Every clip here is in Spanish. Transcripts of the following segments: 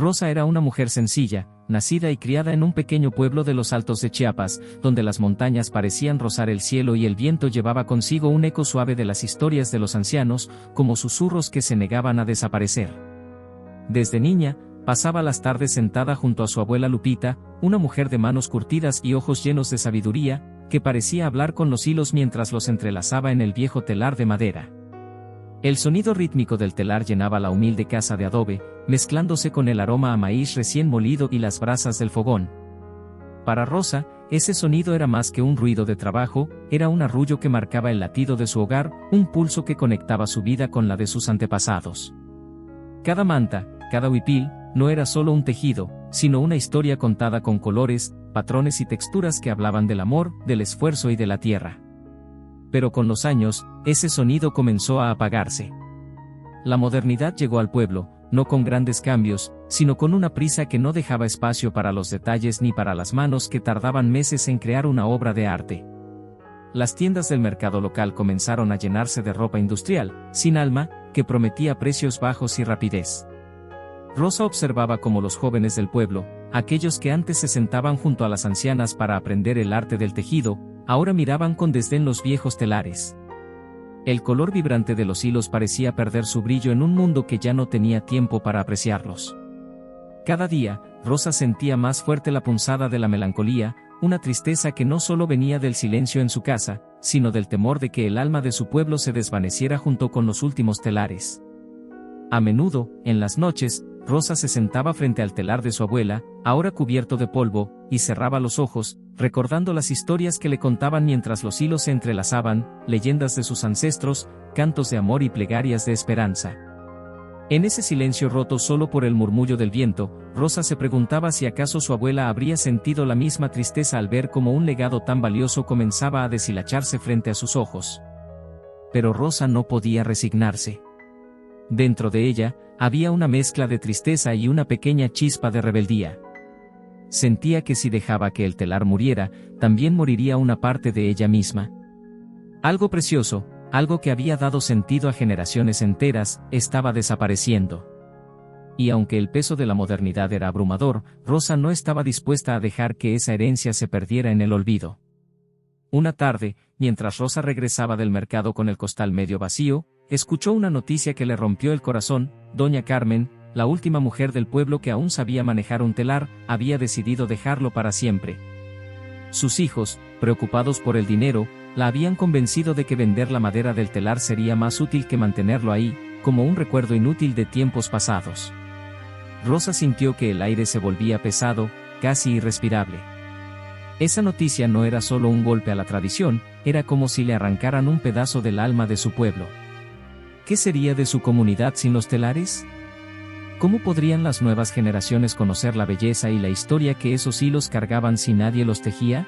Rosa era una mujer sencilla, nacida y criada en un pequeño pueblo de los Altos de Chiapas, donde las montañas parecían rozar el cielo y el viento llevaba consigo un eco suave de las historias de los ancianos, como susurros que se negaban a desaparecer. Desde niña, pasaba las tardes sentada junto a su abuela Lupita, una mujer de manos curtidas y ojos llenos de sabiduría, que parecía hablar con los hilos mientras los entrelazaba en el viejo telar de madera. El sonido rítmico del telar llenaba la humilde casa de adobe, mezclándose con el aroma a maíz recién molido y las brasas del fogón. Para Rosa, ese sonido era más que un ruido de trabajo, era un arrullo que marcaba el latido de su hogar, un pulso que conectaba su vida con la de sus antepasados. Cada manta, cada huipil, no era solo un tejido, sino una historia contada con colores, patrones y texturas que hablaban del amor, del esfuerzo y de la tierra. Pero con los años, ese sonido comenzó a apagarse. La modernidad llegó al pueblo, no con grandes cambios, sino con una prisa que no dejaba espacio para los detalles ni para las manos que tardaban meses en crear una obra de arte. Las tiendas del mercado local comenzaron a llenarse de ropa industrial, sin alma, que prometía precios bajos y rapidez. Rosa observaba cómo los jóvenes del pueblo, aquellos que antes se sentaban junto a las ancianas para aprender el arte del tejido, ahora miraban con desdén los viejos telares. El color vibrante de los hilos parecía perder su brillo en un mundo que ya no tenía tiempo para apreciarlos. Cada día, Rosa sentía más fuerte la punzada de la melancolía, una tristeza que no solo venía del silencio en su casa, sino del temor de que el alma de su pueblo se desvaneciera junto con los últimos telares. A menudo, en las noches, Rosa se sentaba frente al telar de su abuela, ahora cubierto de polvo, y cerraba los ojos, recordando las historias que le contaban mientras los hilos se entrelazaban, leyendas de sus ancestros, cantos de amor y plegarias de esperanza. En ese silencio roto solo por el murmullo del viento, Rosa se preguntaba si acaso su abuela habría sentido la misma tristeza al ver cómo un legado tan valioso comenzaba a deshilacharse frente a sus ojos. Pero Rosa no podía resignarse. Dentro de ella, había una mezcla de tristeza y una pequeña chispa de rebeldía. Sentía que si dejaba que el telar muriera, también moriría una parte de ella misma. Algo precioso, algo que había dado sentido a generaciones enteras, estaba desapareciendo. Y aunque el peso de la modernidad era abrumador, Rosa no estaba dispuesta a dejar que esa herencia se perdiera en el olvido. Una tarde, mientras Rosa regresaba del mercado con el costal medio vacío, escuchó una noticia que le rompió el corazón. Doña Carmen, la última mujer del pueblo que aún sabía manejar un telar, había decidido dejarlo para siempre. Sus hijos, preocupados por el dinero, la habían convencido de que vender la madera del telar sería más útil que mantenerlo ahí, como un recuerdo inútil de tiempos pasados. Rosa sintió que el aire se volvía pesado, casi irrespirable. Esa noticia no era solo un golpe a la tradición, era como si le arrancaran un pedazo del alma de su pueblo. ¿Qué sería de su comunidad sin los telares? ¿Cómo podrían las nuevas generaciones conocer la belleza y la historia que esos hilos cargaban si nadie los tejía?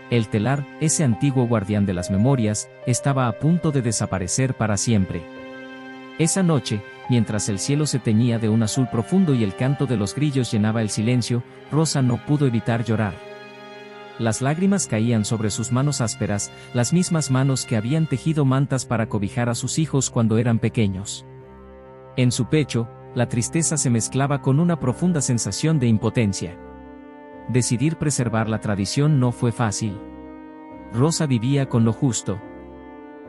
El telar, ese antiguo guardián de las memorias, estaba a punto de desaparecer para siempre. Esa noche, mientras el cielo se teñía de un azul profundo y el canto de los grillos llenaba el silencio, Rosa no pudo evitar llorar. Las lágrimas caían sobre sus manos ásperas, las mismas manos que habían tejido mantas para cobijar a sus hijos cuando eran pequeños. En su pecho, la tristeza se mezclaba con una profunda sensación de impotencia. Decidir preservar la tradición no fue fácil. Rosa vivía con lo justo.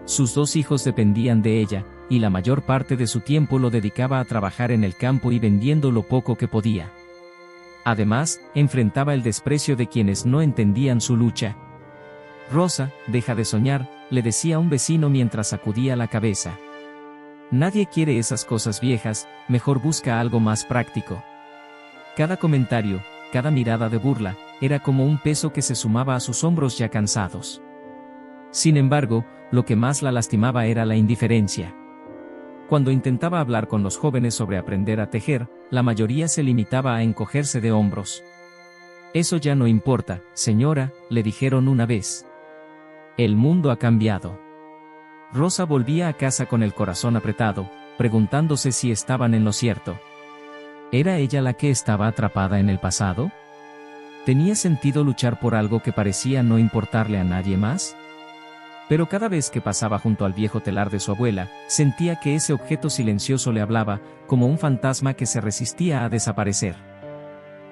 Sus 2 hijos dependían de ella, y la mayor parte de su tiempo lo dedicaba a trabajar en el campo y vendiendo lo poco que podía. Además, enfrentaba el desprecio de quienes no entendían su lucha. Rosa, deja de soñar, le decía un vecino mientras sacudía la cabeza. Nadie quiere esas cosas viejas, mejor busca algo más práctico. Cada comentario, cada mirada de burla, era como un peso que se sumaba a sus hombros ya cansados. Sin embargo, lo que más la lastimaba era la indiferencia. Cuando intentaba hablar con los jóvenes sobre aprender a tejer, la mayoría se limitaba a encogerse de hombros. Eso ya no importa, señora, le dijeron una vez. El mundo ha cambiado. Rosa volvía a casa con el corazón apretado, preguntándose si estaban en lo cierto. ¿Era ella la que estaba atrapada en el pasado? ¿Tenía sentido luchar por algo que parecía no importarle a nadie más? Pero cada vez que pasaba junto al viejo telar de su abuela, sentía que ese objeto silencioso le hablaba, como un fantasma que se resistía a desaparecer.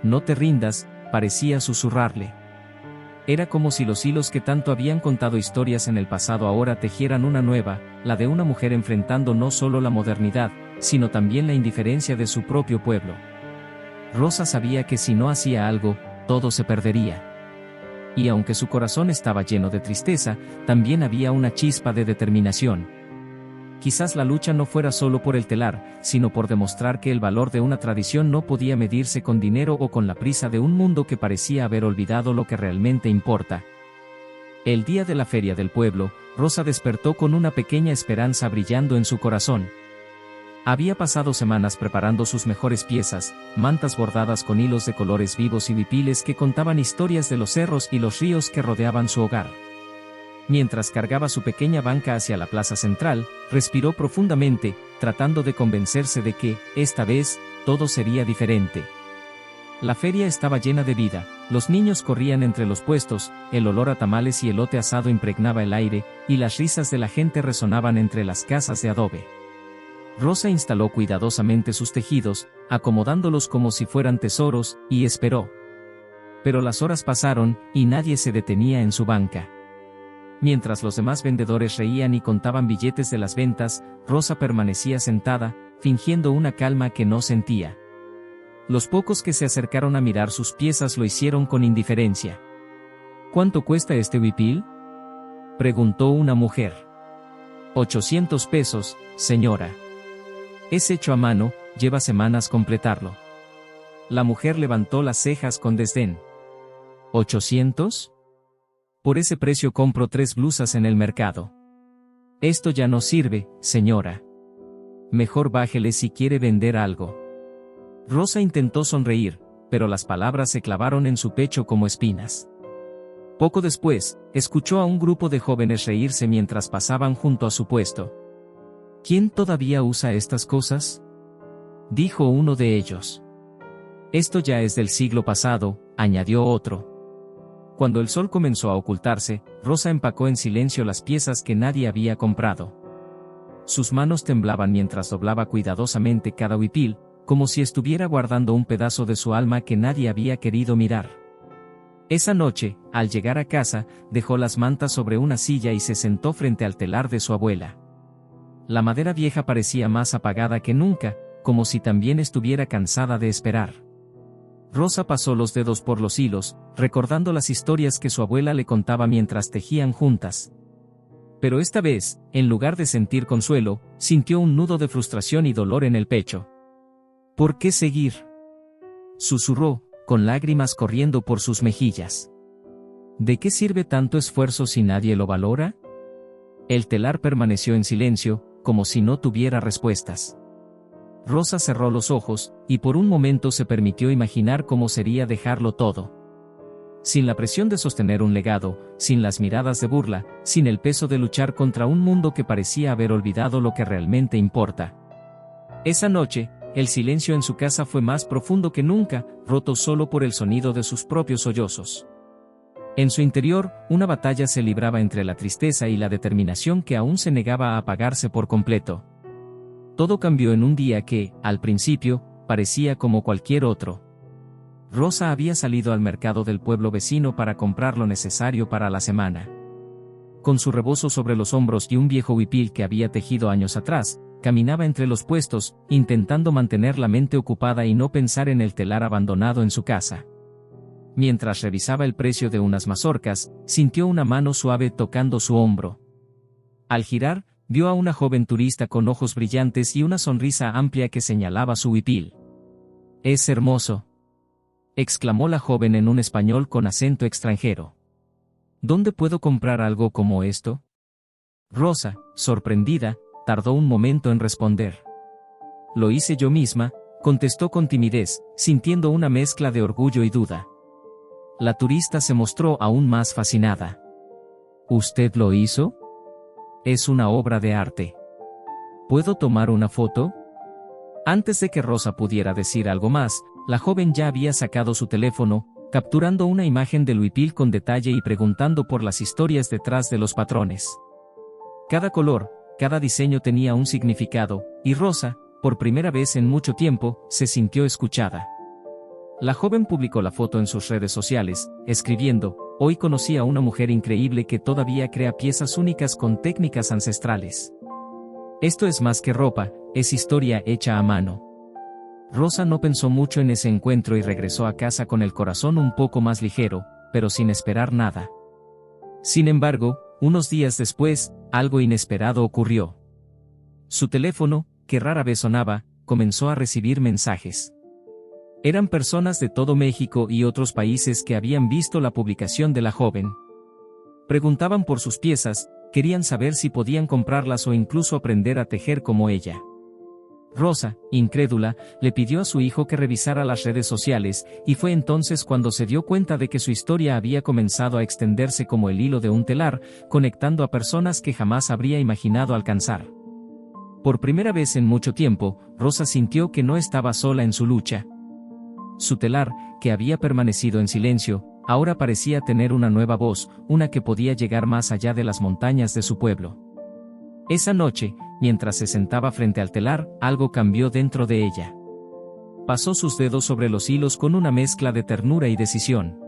«No te rindas», parecía susurrarle. Era como si los hilos que tanto habían contado historias en el pasado ahora tejieran una nueva, la de una mujer enfrentando no solo la modernidad, sino también la indiferencia de su propio pueblo. Rosa sabía que si no hacía algo, todo se perdería. Y aunque su corazón estaba lleno de tristeza, también había una chispa de determinación. Quizás la lucha no fuera solo por el telar, sino por demostrar que el valor de una tradición no podía medirse con dinero o con la prisa de un mundo que parecía haber olvidado lo que realmente importa. El día de la feria del pueblo, Rosa despertó con una pequeña esperanza brillando en su corazón. Había pasado semanas preparando sus mejores piezas, mantas bordadas con hilos de colores vivos y huipiles que contaban historias de los cerros y los ríos que rodeaban su hogar. Mientras cargaba su pequeña banca hacia la plaza central, respiró profundamente, tratando de convencerse de que, esta vez, todo sería diferente. La feria estaba llena de vida, los niños corrían entre los puestos, el olor a tamales y elote asado impregnaba el aire, y las risas de la gente resonaban entre las casas de adobe. Rosa instaló cuidadosamente sus tejidos, acomodándolos como si fueran tesoros, y esperó. Pero las horas pasaron, y nadie se detenía en su banca. Mientras los demás vendedores reían y contaban billetes de las ventas, Rosa permanecía sentada, fingiendo una calma que no sentía. Los pocos que se acercaron a mirar sus piezas lo hicieron con indiferencia. «¿Cuánto cuesta este huipil?», preguntó una mujer. «800 pesos, señora. Es hecho a mano, lleva semanas completarlo». La mujer levantó las cejas con desdén. «¿800? Por ese precio compro 3 blusas en el mercado. Esto ya no sirve, señora. Mejor bájele si quiere vender algo». Rosa intentó sonreír, pero las palabras se clavaron en su pecho como espinas. Poco después, escuchó a un grupo de jóvenes reírse mientras pasaban junto a su puesto. «¿Quién todavía usa estas cosas?», dijo uno de ellos. «Esto ya es del siglo pasado», añadió otro. Cuando el sol comenzó a ocultarse, Rosa empacó en silencio las piezas que nadie había comprado. Sus manos temblaban mientras doblaba cuidadosamente cada huipil, como si estuviera guardando un pedazo de su alma que nadie había querido mirar. Esa noche, al llegar a casa, dejó las mantas sobre una silla y se sentó frente al telar de su abuela. La madera vieja parecía más apagada que nunca, como si también estuviera cansada de esperar. Rosa pasó los dedos por los hilos, recordando las historias que su abuela le contaba mientras tejían juntas. Pero esta vez, en lugar de sentir consuelo, sintió un nudo de frustración y dolor en el pecho. «¿Por qué seguir?», susurró, con lágrimas corriendo por sus mejillas. «¿De qué sirve tanto esfuerzo si nadie lo valora?». El telar permaneció en silencio, como si no tuviera respuestas. Rosa cerró los ojos, y por un momento se permitió imaginar cómo sería dejarlo todo. Sin la presión de sostener un legado, sin las miradas de burla, sin el peso de luchar contra un mundo que parecía haber olvidado lo que realmente importa. Esa noche, el silencio en su casa fue más profundo que nunca, roto solo por el sonido de sus propios sollozos. En su interior, una batalla se libraba entre la tristeza y la determinación que aún se negaba a apagarse por completo. Todo cambió en un día que, al principio, parecía como cualquier otro. Rosa había salido al mercado del pueblo vecino para comprar lo necesario para la semana. Con su rebozo sobre los hombros y un viejo huipil que había tejido años atrás, caminaba entre los puestos, intentando mantener la mente ocupada y no pensar en el telar abandonado en su casa. Mientras revisaba el precio de unas mazorcas, sintió una mano suave tocando su hombro. Al girar, vio a una joven turista con ojos brillantes y una sonrisa amplia que señalaba su huipil. «Es hermoso», exclamó la joven en un español con acento extranjero. «¿Dónde puedo comprar algo como esto?». Rosa, sorprendida, tardó un momento en responder. «Lo hice yo misma», contestó con timidez, sintiendo una mezcla de orgullo y duda. La turista se mostró aún más fascinada. «¿Usted lo hizo? Es una obra de arte. ¿Puedo tomar una foto?». Antes de que Rosa pudiera decir algo más, la joven ya había sacado su teléfono, capturando una imagen del huipil con detalle y preguntando por las historias detrás de los patrones. Cada color, cada diseño tenía un significado, y Rosa, por primera vez en mucho tiempo, se sintió escuchada. La joven publicó la foto en sus redes sociales, escribiendo: "Hoy conocí a una mujer increíble que todavía crea piezas únicas con técnicas ancestrales. Esto es más que ropa, es historia hecha a mano". Rosa no pensó mucho en ese encuentro y regresó a casa con el corazón un poco más ligero, pero sin esperar nada. Sin embargo, unos días después, algo inesperado ocurrió. Su teléfono, que rara vez sonaba, comenzó a recibir mensajes. Eran personas de todo México y otros países que habían visto la publicación de la joven. Preguntaban por sus piezas, querían saber si podían comprarlas o incluso aprender a tejer como ella. Rosa, incrédula, le pidió a su hijo que revisara las redes sociales, y fue entonces cuando se dio cuenta de que su historia había comenzado a extenderse como el hilo de un telar, conectando a personas que jamás habría imaginado alcanzar. Por primera vez en mucho tiempo, Rosa sintió que no estaba sola en su lucha. Su telar, que había permanecido en silencio, ahora parecía tener una nueva voz, una que podía llegar más allá de las montañas de su pueblo. Esa noche, mientras se sentaba frente al telar, algo cambió dentro de ella. Pasó sus dedos sobre los hilos con una mezcla de ternura y decisión.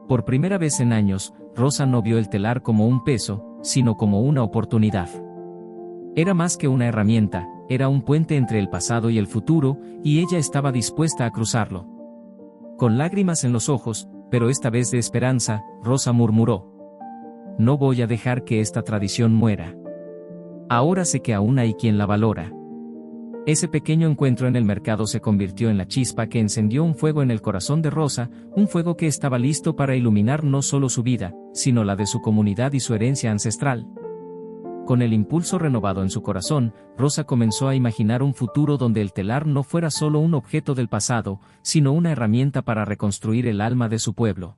Por primera vez en años, Rosa no vio el telar como un peso, sino como una oportunidad. Era más que una herramienta, era un puente entre el pasado y el futuro, y ella estaba dispuesta a cruzarlo. Con lágrimas en los ojos, pero esta vez de esperanza, Rosa murmuró: "No voy a dejar que esta tradición muera. Ahora sé que aún hay quien la valora". Ese pequeño encuentro en el mercado se convirtió en la chispa que encendió un fuego en el corazón de Rosa, un fuego que estaba listo para iluminar no solo su vida, sino la de su comunidad y su herencia ancestral. Con el impulso renovado en su corazón, Rosa comenzó a imaginar un futuro donde el telar no fuera solo un objeto del pasado, sino una herramienta para reconstruir el alma de su pueblo.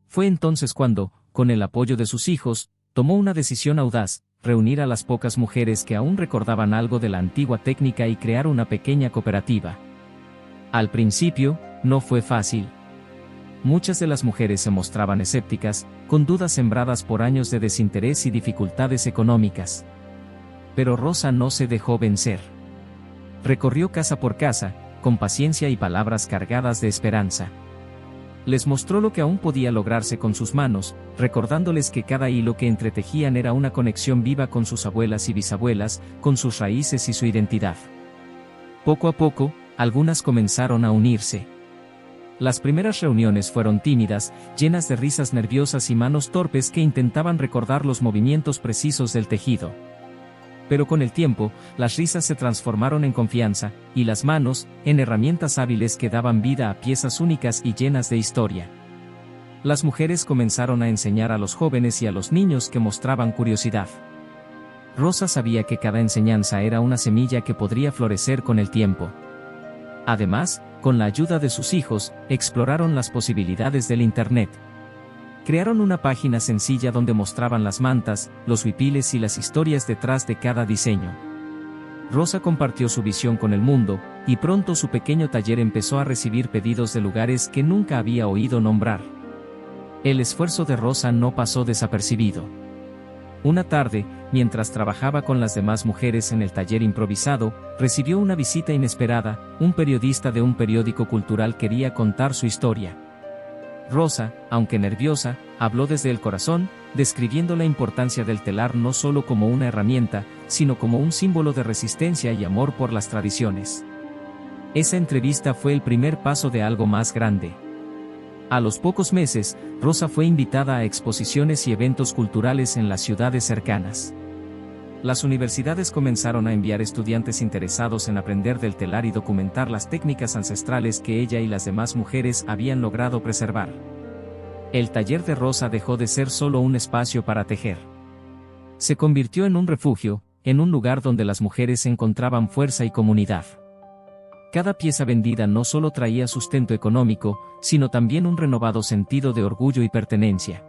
Fue entonces cuando, con el apoyo de sus hijos, tomó una decisión audaz: reunir a las pocas mujeres que aún recordaban algo de la antigua técnica y crear una pequeña cooperativa. Al principio, no fue fácil. Muchas de las mujeres se mostraban escépticas, con dudas sembradas por años de desinterés y dificultades económicas. Pero Rosa no se dejó vencer. Recorrió casa por casa, con paciencia y palabras cargadas de esperanza. Les mostró lo que aún podía lograrse con sus manos, recordándoles que cada hilo que entretejían era una conexión viva con sus abuelas y bisabuelas, con sus raíces y su identidad. Poco a poco, algunas comenzaron a unirse. Las primeras reuniones fueron tímidas, llenas de risas nerviosas y manos torpes que intentaban recordar los movimientos precisos del tejido. Pero con el tiempo, las risas se transformaron en confianza, y las manos, en herramientas hábiles que daban vida a piezas únicas y llenas de historia. Las mujeres comenzaron a enseñar a los jóvenes y a los niños que mostraban curiosidad. Rosa sabía que cada enseñanza era una semilla que podría florecer con el tiempo. Además, con la ayuda de sus hijos, exploraron las posibilidades del Internet. Crearon una página sencilla donde mostraban las mantas, los huipiles y las historias detrás de cada diseño. Rosa compartió su visión con el mundo, y pronto su pequeño taller empezó a recibir pedidos de lugares que nunca había oído nombrar. El esfuerzo de Rosa no pasó desapercibido. Una tarde, mientras trabajaba con las demás mujeres en el taller improvisado, recibió una visita inesperada: un periodista de un periódico cultural quería contar su historia. Rosa, aunque nerviosa, habló desde el corazón, describiendo la importancia del telar no solo como una herramienta, sino como un símbolo de resistencia y amor por las tradiciones. Esa entrevista fue el primer paso de algo más grande. A los pocos meses, Rosa fue invitada a exposiciones y eventos culturales en las ciudades cercanas. Las universidades comenzaron a enviar estudiantes interesados en aprender del telar y documentar las técnicas ancestrales que ella y las demás mujeres habían logrado preservar. El taller de Rosa dejó de ser solo un espacio para tejer. Se convirtió en un refugio, en un lugar donde las mujeres encontraban fuerza y comunidad. Cada pieza vendida no solo traía sustento económico, sino también un renovado sentido de orgullo y pertenencia.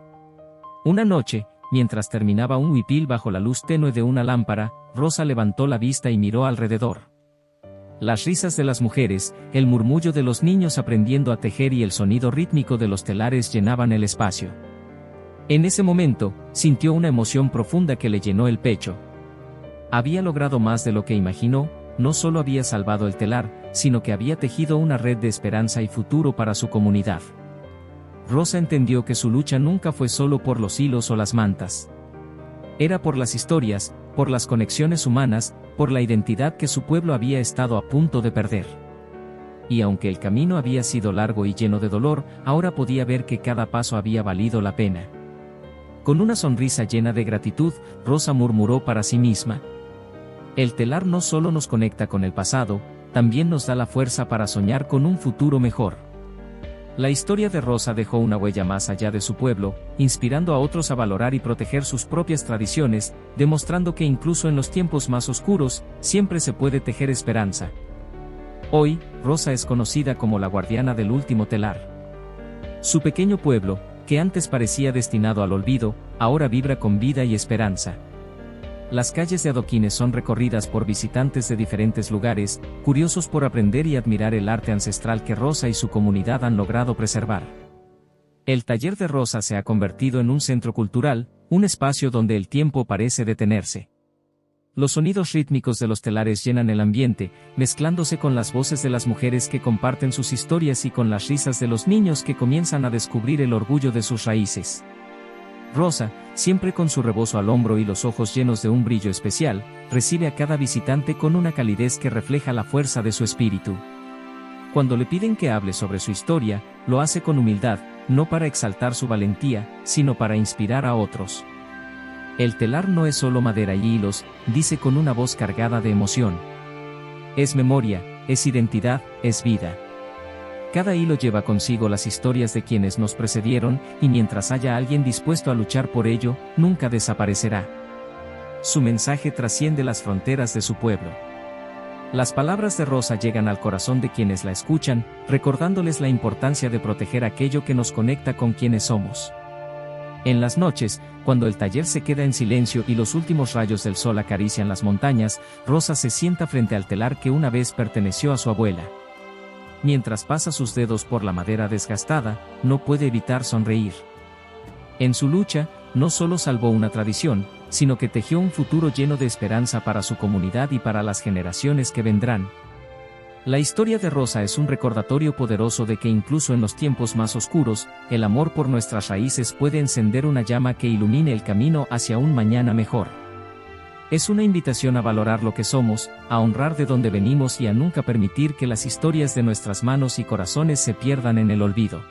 Una noche, mientras terminaba un huipil bajo la luz tenue de una lámpara, Rosa levantó la vista y miró alrededor. Las risas de las mujeres, el murmullo de los niños aprendiendo a tejer y el sonido rítmico de los telares llenaban el espacio. En ese momento, sintió una emoción profunda que le llenó el pecho. Había logrado más de lo que imaginó, no solo había salvado el telar, sino que había tejido una red de esperanza y futuro para su comunidad. Rosa entendió que su lucha nunca fue solo por los hilos o las mantas. Era por las historias, por las conexiones humanas, por la identidad que su pueblo había estado a punto de perder. Y aunque el camino había sido largo y lleno de dolor, ahora podía ver que cada paso había valido la pena. Con una sonrisa llena de gratitud, Rosa murmuró para sí misma: el telar no solo nos conecta con el pasado, también nos da la fuerza para soñar con un futuro mejor. La historia de Rosa dejó una huella más allá de su pueblo, inspirando a otros a valorar y proteger sus propias tradiciones, demostrando que incluso en los tiempos más oscuros, siempre se puede tejer esperanza. Hoy, Rosa es conocida como la guardiana del último telar. Su pequeño pueblo, que antes parecía destinado al olvido, ahora vibra con vida y esperanza. Las calles de adoquines son recorridas por visitantes de diferentes lugares, curiosos por aprender y admirar el arte ancestral que Rosa y su comunidad han logrado preservar. El taller de Rosa se ha convertido en un centro cultural, un espacio donde el tiempo parece detenerse. Los sonidos rítmicos de los telares llenan el ambiente, mezclándose con las voces de las mujeres que comparten sus historias y con las risas de los niños que comienzan a descubrir el orgullo de sus raíces. Rosa, siempre con su rebozo al hombro y los ojos llenos de un brillo especial, recibe a cada visitante con una calidez que refleja la fuerza de su espíritu. Cuando le piden que hable sobre su historia, lo hace con humildad, no para exaltar su valentía, sino para inspirar a otros. El telar no es solo madera y hilos, dice con una voz cargada de emoción. Es memoria, es identidad, es vida. Cada hilo lleva consigo las historias de quienes nos precedieron, y mientras haya alguien dispuesto a luchar por ello, nunca desaparecerá. Su mensaje trasciende las fronteras de su pueblo. Las palabras de Rosa llegan al corazón de quienes la escuchan, recordándoles la importancia de proteger aquello que nos conecta con quienes somos. En las noches, cuando el taller se queda en silencio y los últimos rayos del sol acarician las montañas, Rosa se sienta frente al telar que una vez perteneció a su abuela. Mientras pasa sus dedos por la madera desgastada, no puede evitar sonreír. En su lucha, no solo salvó una tradición, sino que tejió un futuro lleno de esperanza para su comunidad y para las generaciones que vendrán. La historia de Rosa es un recordatorio poderoso de que incluso en los tiempos más oscuros, el amor por nuestras raíces puede encender una llama que ilumine el camino hacia un mañana mejor. Es una invitación a valorar lo que somos, a honrar de dónde venimos y a nunca permitir que las historias de nuestras manos y corazones se pierdan en el olvido.